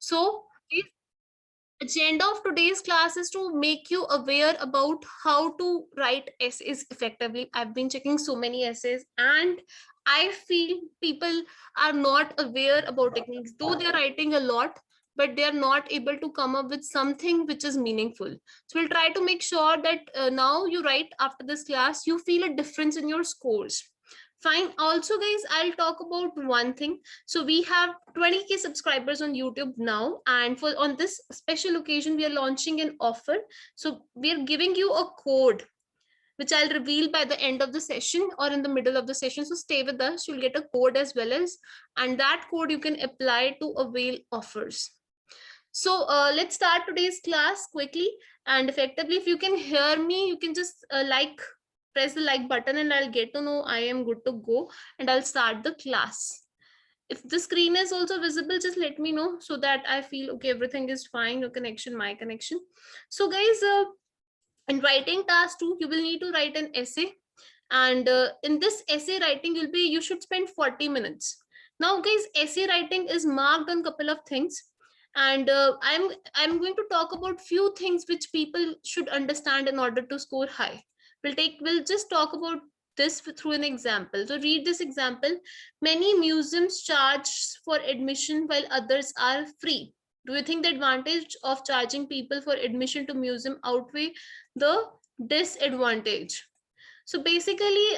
So the agenda of today's class is to make you aware about how to write essays effectively. I've been checking so many essays and I feel people are not aware about techniques, though they're writing a lot, but they're not able to come up with something which is meaningful. So we'll try to make sure that now you write after this class, you feel a difference in your scores. Fine. Also, guys, I'll talk about one thing. So we have 20K subscribers on YouTube now, and for on this special occasion, we are launching an offer. So we are giving you a code, which I'll reveal by the end of the session or in the middle of the session. So stay with us. You'll get a code as well as, and that code you can apply to avail offers. So let's start today's class quickly and effectively. If you can hear me, you can just press the like button and I'll get to know I am good to go and I'll start the class. If the screen is also visible, just let me know so that I feel okay, everything is fine, your connection, my connection. So guys, in writing task 2, you will need to write an essay, and in this essay writing you should spend 40 minutes. Now guys, essay writing is marked on couple of things, and I'm going to talk about few things which people should understand in order to score high. We'll just talk about this through an example. So read this example. Many museums charge for admission while others are free. Do you think the advantage of charging people for admission to museum outweigh the disadvantage? So basically,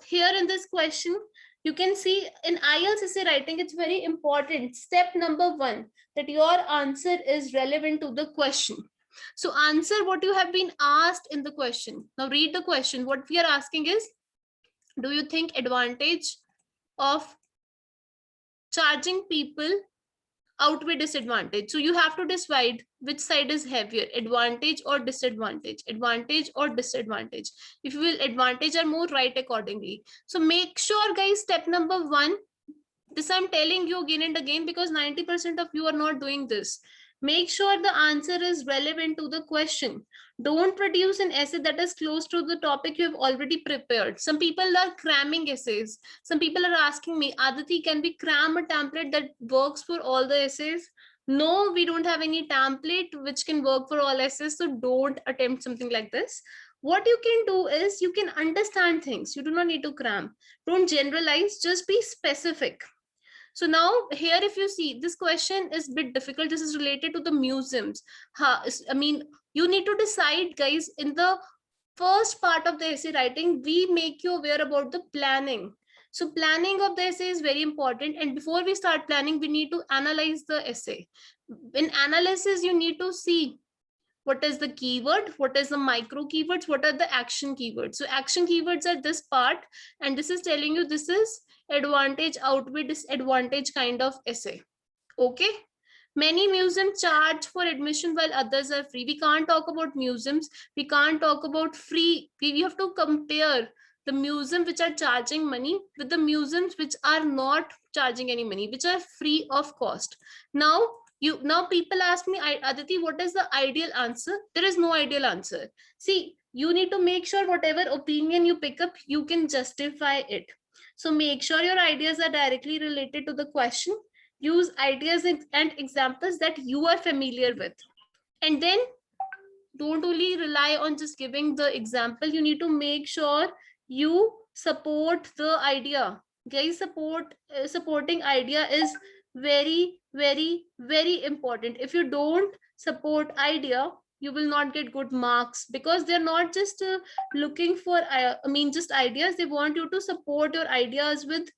here in this question, you can see in IELTS essay writing, it's very important. Step number 1, that your answer is relevant to the question. So answer what you have been asked in the question. Now read the question. What we are asking is, do you think advantage of charging people outweigh disadvantage? So you have to decide which side is heavier, advantage or disadvantage, advantage or disadvantage. If you will advantage or more, write accordingly. So make sure guys, step number 1, this I'm telling you again and again because 90% of you are not doing this. Make sure the answer is relevant to the question. Don't produce an essay that is close to the topic you have already prepared. Some people are cramming essays. Some people are asking me, Aditi, can we cram a template that works for all the essays? No, we don't have any template which can work for all essays. So don't attempt something like this. What you can do is you can understand things. You do not need to cram. Don't generalize, just be specific. So now here, if you see, this question is a bit difficult. This is related to the museums. I mean, you need to decide, guys, in the first part of the essay writing, we make you aware about the planning. So planning of the essay is very important. And before we start planning, we need to analyze the essay. In analysis, you need to see what is the keyword, what is the micro keywords, what are the action keywords. So action keywords are this part, and this is telling you this is advantage outweigh disadvantage kind of essay. Okay. Many museums charge for admission while others are free. We can't talk about museums. We can't talk about free. We have to compare the museums which are charging money with the museums which are not charging any money, which are free of cost. Now people ask me, Aditi, what is the ideal answer? There is no ideal answer. See, you need to make sure whatever opinion you pick up, you can justify it. So make sure your ideas are directly related to the question. Use ideas and examples that you are familiar with. And then don't only rely on just giving the example. You need to make sure you support the idea. Guys, supporting idea is very, very, very important. If you don't support idea, you will not get good marks, because they're not just looking for just ideas. They want you to support your ideas with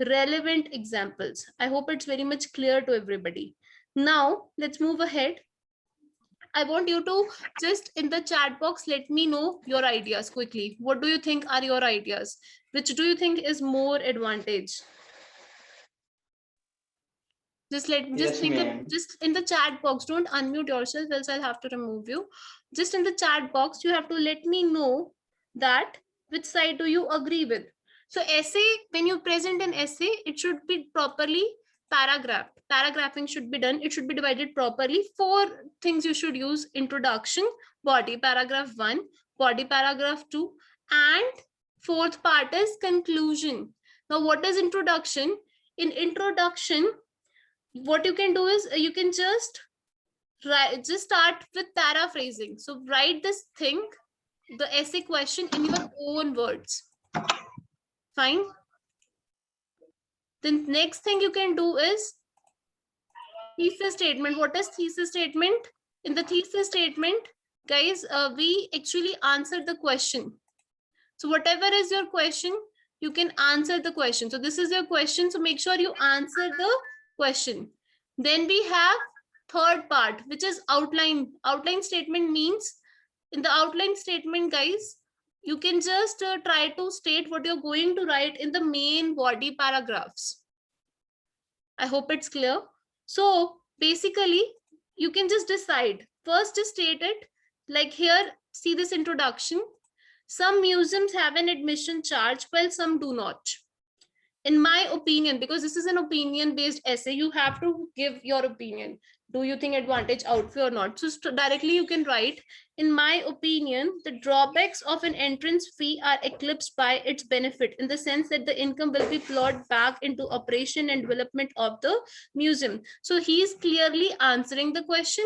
relevant examples. I hope it's very much clear to everybody. Now let's move ahead. I want you to just in the chat box let me know your ideas quickly. What do you think are your ideas? Which do you think is more advantage? Just just in the chat box. Don't unmute yourself, else I'll have to remove you. Just in the chat box, you have to let me know that which side do you agree with. So essay, when you present an essay, it should be properly paragraphed. Paragraphing should be done. It should be divided properly. 4 things you should use: introduction, body paragraph 1, body paragraph 2, and 4th part is conclusion. Now, what is introduction? In introduction, what you can do is you can just start with paraphrasing. So write this thing, the essay question, in your own words. Fine. Then next thing you can do is thesis statement. What is thesis statement? In the thesis statement, guys, we actually answer the question. So whatever is your question, you can answer the question. So this is your question. So make sure you answer the question. Then we have third part, which is outline. Outline statement means, in the outline statement, guys, you can just try to state what you're going to write in the main body paragraphs. I hope it's clear. So basically, you can just decide. First, just state it. Like here, see this introduction. Some museums have an admission charge, while some do not. In my opinion, because this is an opinion-based essay, you have to give your opinion. Do you think advantage outweigh or not? So directly you can write, in my opinion, the drawbacks of an entrance fee are eclipsed by its benefit, in the sense that the income will be plowed back into operation and development of the museum. So he is clearly answering the question,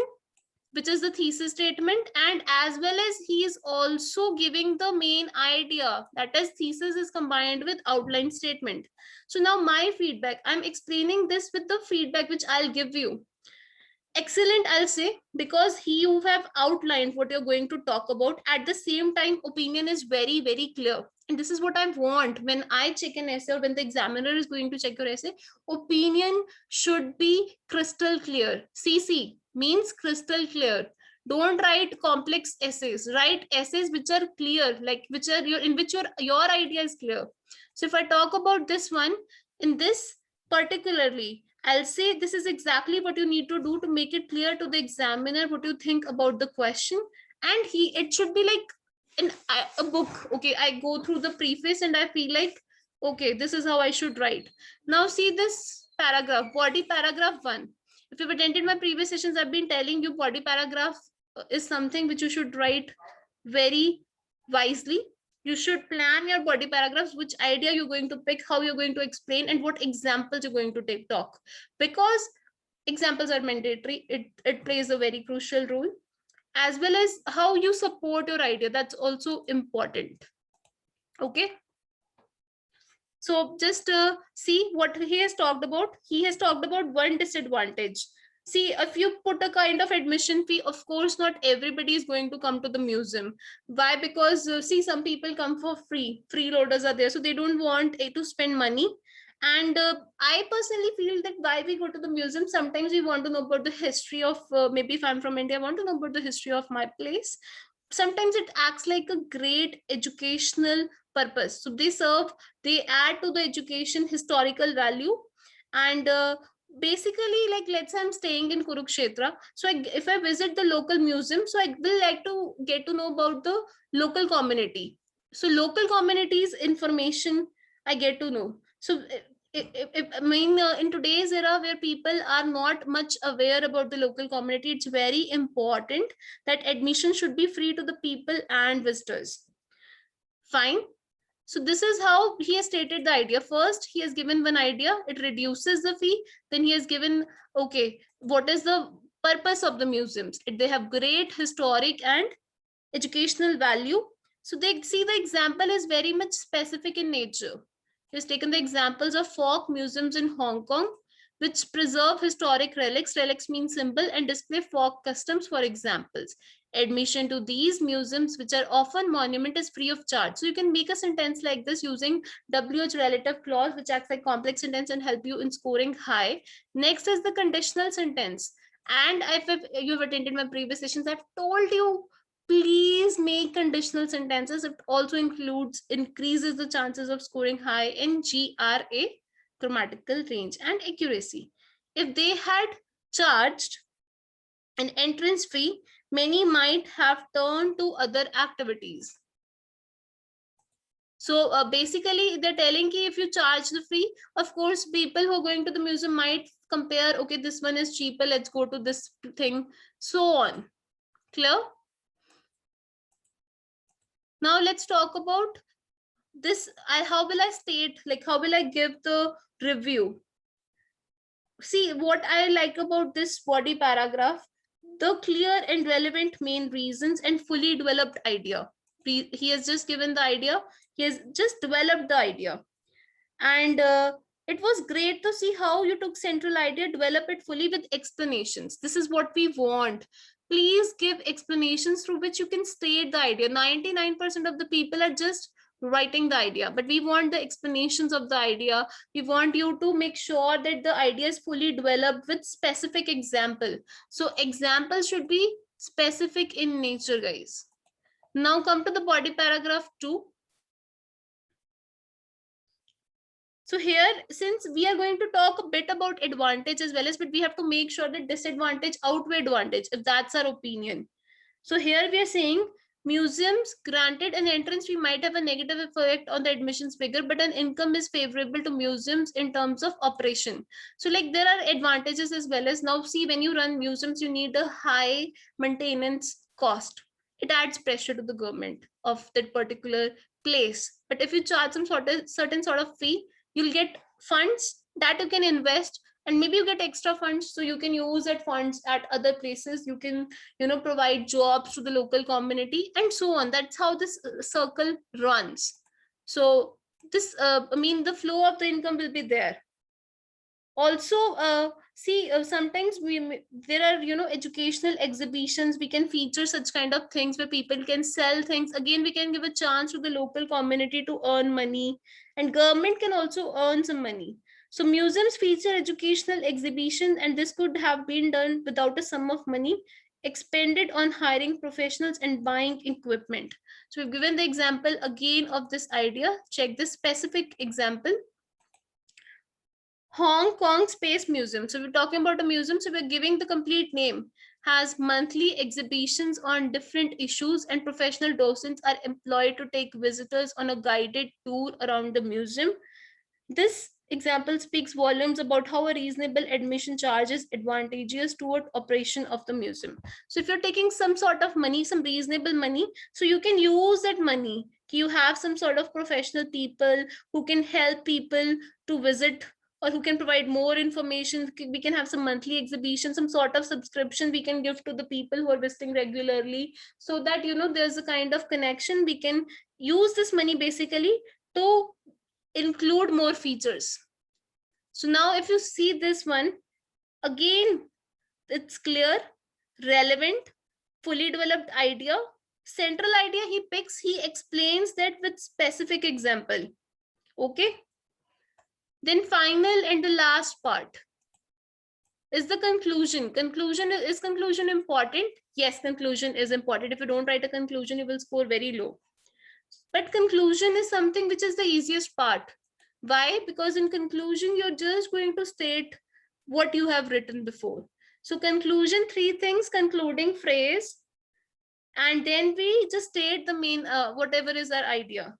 which is the thesis statement, and as well as he is also giving the main idea, that is thesis is combined with outline statement. So now my feedback, I'm explaining this with the feedback which I'll give you. Excellent, I'll say, because you have outlined what you're going to talk about. At the same time, opinion is very, very clear. And this is what I want when I check an essay, or when the examiner is going to check your essay. Opinion should be crystal clear. CC means crystal clear. Don't write complex essays. Write essays which are clear, like which are in which your idea is clear. So if I talk about this one, in this particularly, I'll say this is exactly what you need to do to make it clear to the examiner what you think about the question. And it should be like in a book. Okay, I go through the preface and I feel like, okay, this is how I should write. Now see this paragraph, body paragraph 1. If you've attended my previous sessions, I've been telling you body paragraph is something which you should write very wisely. You should plan your body paragraphs, which idea you're going to pick, how you're going to explain, and what examples you're going to talk. Because examples are mandatory, it plays a very crucial role, as well as how you support your idea. That's also important. Okay. So just see what he has talked about. He has talked about one disadvantage. See, if you put a kind of admission fee, of course, not everybody is going to come to the museum. Why? Because see, some people come for free. Freeloaders are there, so they don't want to spend money. And I personally feel that why we go to the museum, sometimes we want to know about the history of, maybe if I'm from India, I want to know about the history of my place. Sometimes it acts like a great educational purpose. So they add to the education historical value. And basically, like, let's say I'm staying in Kurukshetra. So if I visit the local museum, so I will like to get to know about the local community. So local communities information I get to know. So I mean, in today's era where people are not much aware about the local community, it's very important that admission should be free to the people and visitors. Fine. So this is how he has stated the idea. First, he has given one idea, it reduces the fee. Then he has given, okay, what is the purpose of the museums? They have great historic and educational value. So they see the example is very much specific in nature. He has taken the examples of folk museums in Hong Kong, which preserve historic relics. Relics mean symbol, and display folk customs for examples. Admission to these museums, which are often monument, is free of charge. So you can make a sentence like this using WH relative clause, which acts like complex sentence and help you in scoring high. Next is the conditional sentence. And if you've attended my previous sessions, I've told you, please make conditional sentences. It also increases the chances of scoring high in GRA, grammatical range and accuracy. If they had charged an entrance fee, many might have turned to other activities. So basically, they're telling you if you charge the fee, of course, people who are going to the museum might compare, okay, this one is cheaper, let's go to this thing, so on. Clear? Now let's talk about this. How will I state, like, how will I give the review? see what I like about this body paragraph: the clear and relevant main reasons and fully developed idea. He has just given the idea, he has just developed the idea. And it was great to see how you took central idea, develop it fully with explanations. This is what we want. Please give explanations through which you can state the idea. 99% of the people are just writing the idea, but we want the explanations of the idea. We want you to make sure that the idea is fully developed with specific example. So examples should be specific in nature, guys. Now come to the body paragraph 2. So here, since we are going to talk a bit about advantage as well as, but we have to make sure that disadvantage outweigh advantage, if that's our opinion. So here we are saying museums granted an entrance fee might have a negative effect on the admissions figure, but an income is favorable to museums in terms of operation. So like there are advantages as well as, now see, when you run museums, you need a high maintenance cost. It adds pressure to the government of that particular place. But if you charge some certain sort of fee, you'll get funds that you can invest, and maybe you get extra funds so you can use that funds at other places. You can, provide jobs to the local community and so on. That's how this circle runs. So this I mean, the flow of the income will be there. Also see, sometimes there are, educational exhibitions. We can feature such kind of things where people can sell things. Again, we can give a chance to the local community to earn money, and government can also earn some money. So museums feature educational exhibitions, and this could have been done without a sum of money expended on hiring professionals and buying equipment. So we've given the example again of this idea. Check this specific example: Hong Kong Space Museum. So we're talking about a museum, so we're giving the complete name. Has monthly exhibitions on different issues, and professional docents are employed to take visitors on a guided tour around the museum. This example speaks volumes about how a reasonable admission charge is advantageous toward operation of the museum. So if you're taking some sort of money, some reasonable money, so you can use that money. You have some sort of professional people who can help people to visit, or who can provide more information. We can have some monthly exhibition, some sort of subscription we can give to the people who are visiting regularly, so that, there's a kind of connection. We can use this money basically to include more features. So now if you see this one, again, it's clear, relevant, fully developed idea, central idea he picks, he explains that with specific example. Okay. Then final and the last part is the conclusion. Is conclusion important? Yes, conclusion is important. If you don't write a conclusion, you will score very low. But conclusion is something which is the easiest part. Why? Because in conclusion, you're just going to state what you have written before. So conclusion, 3 things: concluding phrase, and then we just state the main, whatever is our idea.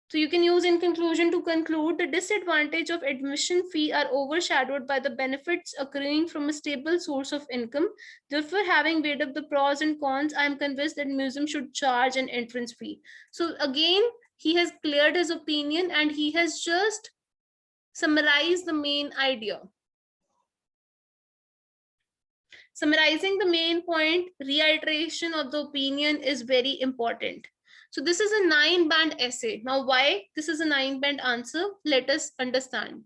So you can use in conclusion to conclude the disadvantage of admission fee are overshadowed by the benefits accruing from a stable source of income. Therefore, having weighed up the pros and cons, I am convinced that museum should charge an entrance fee. So again, he has cleared his opinion and he has just summarized the main idea. Summarizing the main point, reiteration of the opinion is very important. So this is a 9-band essay. Now, why this is a 9-band answer? Let us understand.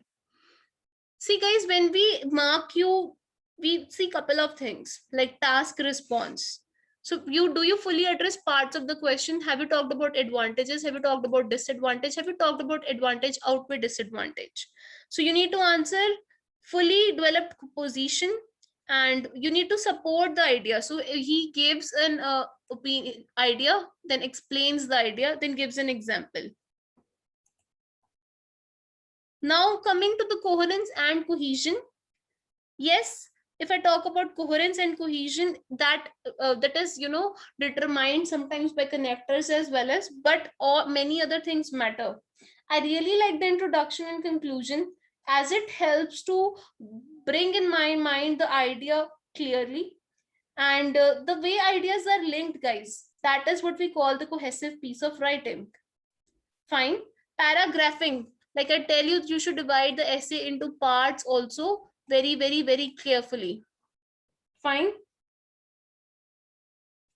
See, guys, when we mark you, we see a couple of things like task response. So do you fully address parts of the question? Have you talked about advantages? Have you talked about disadvantage? Have you talked about advantage outweigh disadvantage? So you need to answer fully developed position, and you need to support the idea. So he gives an opinion idea, then explains the idea, then gives an example. Now coming to the coherence and cohesion. Yes, if I talk about coherence and cohesion, that is, determined sometimes by connectors as well as, but many other things matter. I really like the introduction and conclusion, as it helps to bring in my mind the idea clearly, and the way ideas are linked, guys, that is what we call the cohesive piece of writing. Fine. Paragraphing, like I tell you, you should divide the essay into parts also. very, very, very carefully. Fine.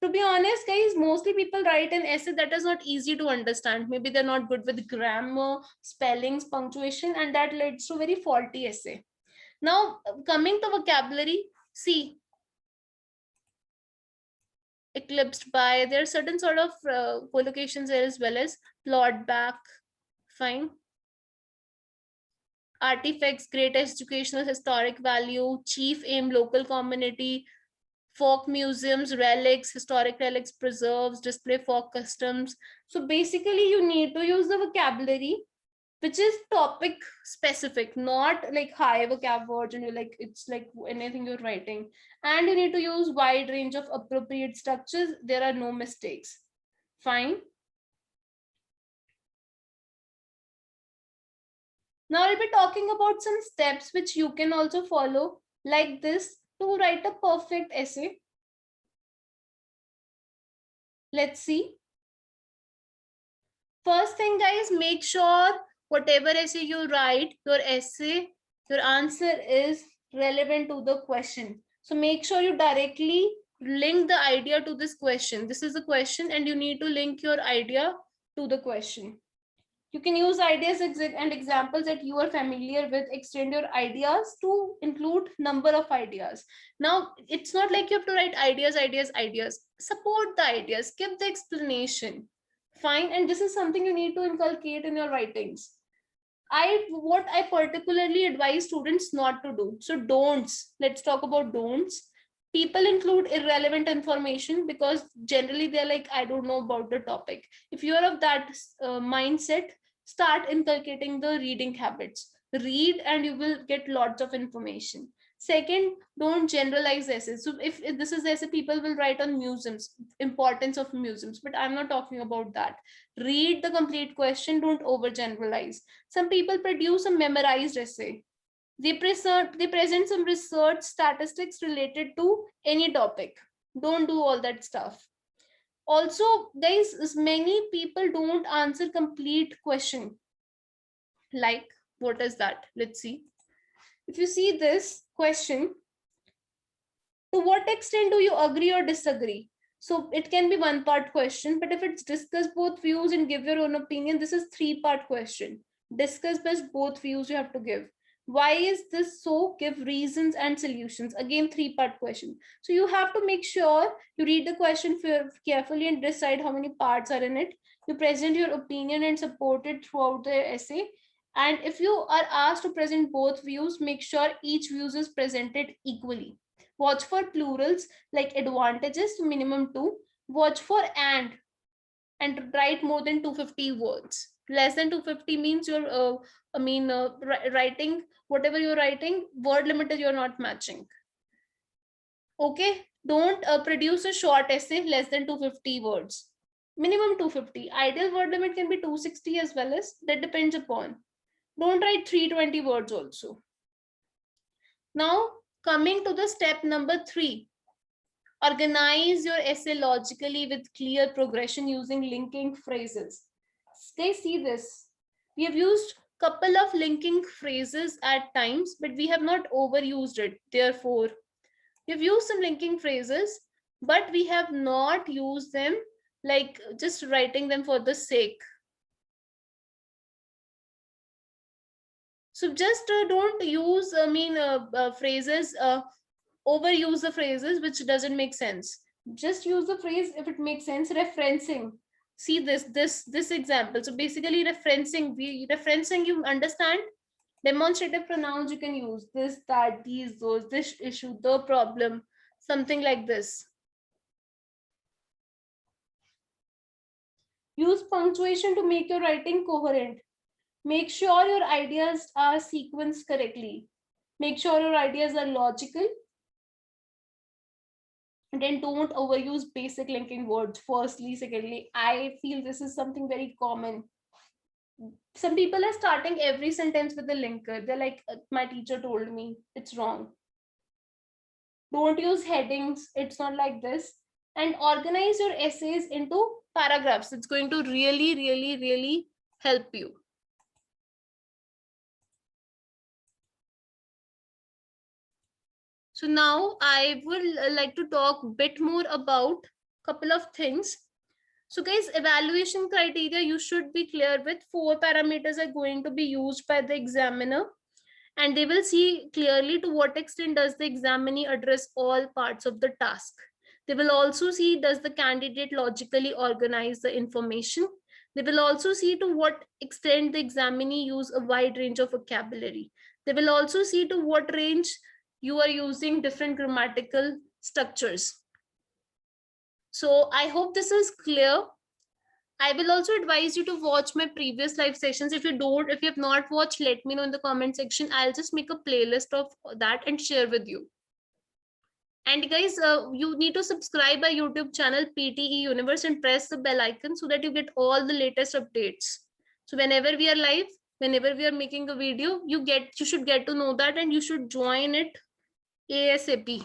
To be honest, guys, mostly people write an essay that is not easy to understand. Maybe they're not good with grammar, spellings, punctuation, and that leads to very faulty essay. Now, coming to vocabulary, see, eclipsed by, there are certain sort of collocations there as well as plot back, fine. Artifacts, great educational historic value, chief aim, local community, folk museums, relics, historic relics, preserves, display folk customs. So basically you need to use the vocabulary which is topic specific, not like high vocab words and you're like, it's like anything you're writing. And you need to use wide range of appropriate structures. There are no mistakes. Fine. Now I'll be talking about some steps which you can also follow like this to write a perfect essay. Let's see. First thing, guys, make sure whatever essay you write, your essay, your answer is relevant to the question. So make sure you directly link the idea to this question. This is the question and you need to link your idea to the question. You can use ideas and examples that you are familiar with, extend your ideas to include number of ideas. Now, it's not like you have to write ideas. Support the ideas, give the explanation. Fine. And this is something you need to inculcate in your writings. What I particularly advise students not to do. So don'ts. Let's talk about don'ts. People include irrelevant information because generally they're like, I don't know about the topic. If you're of that mindset, start inculcating the reading habits. Read and you will get lots of information. Second, don't generalize essays. So if this is essay, people will write on museums, importance of museums, but I'm not talking about that. Read the complete question, don't overgeneralize. Some people produce a memorized essay. They present some research statistics related to any topic. Don't do all that stuff. Also, guys, many people don't answer complete question. Like, what is that? Let's see. If you see this question, to what extent do you agree or disagree? So it can be one part question, but if it's discuss both views and give your own opinion, this is three-part question. Discuss best both views you have to give. Why is this so? Give reasons and solutions. Again, three-part question. So you have to make sure you read the question carefully and decide how many parts are in it. You present your opinion and support it throughout the essay. And if you are asked to present both views, make sure each view is presented equally. Watch for plurals like advantages, minimum 2. Watch for and write more than 250 words. Less than 250 means you're, writing, whatever you're writing, word limit you're not matching. Okay, don't produce a short essay less than 250 words. Minimum 250. Ideal word limit can be 260 as well as, that depends upon. Don't write 320 words also. Now, coming to the step number 3, organize your essay logically with clear progression using linking phrases. They see this. We have used couple of linking phrases at times, but we have not overused it. Therefore, we've used some linking phrases, but we have not used them like just writing them for the sake. So just don't use, phrases, overuse the phrases which doesn't make sense. Just use the phrase if it makes sense. Referencing. See this example. So basically referencing, you understand. Demonstrative pronouns you can use this, that, these, those, this issue, the problem, something like this. Use punctuation to make your writing coherent. Make sure your ideas are sequenced correctly. Make sure your ideas are logical. And then don't overuse basic linking words. Firstly, secondly, I feel this is something very common. Some people are starting every sentence with a linker. They're like, my teacher told me. It's wrong. Don't use headings. It's not like this. And organize your essays into paragraphs. It's going to really, really, really help you. So now I would like to talk a bit more about a couple of things. So guys, evaluation criteria, you should be clear with 4 parameters are going to be used by the examiner, and they will see clearly to what extent does the examinee address all parts of the task. They will also see does the candidate logically organize the information. They will also see to what extent the examinee use a wide range of vocabulary. They will also see to what range you are using different grammatical structures. So I hope this is clear. I will also advise you to watch my previous live sessions. If you have not watched, let me know in the comment section. I'll just make a playlist of that and share with you. And guys, you need to subscribe our YouTube channel PTE Universe and press the bell icon so that you get all the latest updates. So whenever we are live, whenever we are making a video, you should get to know that, and you should join it ASAP.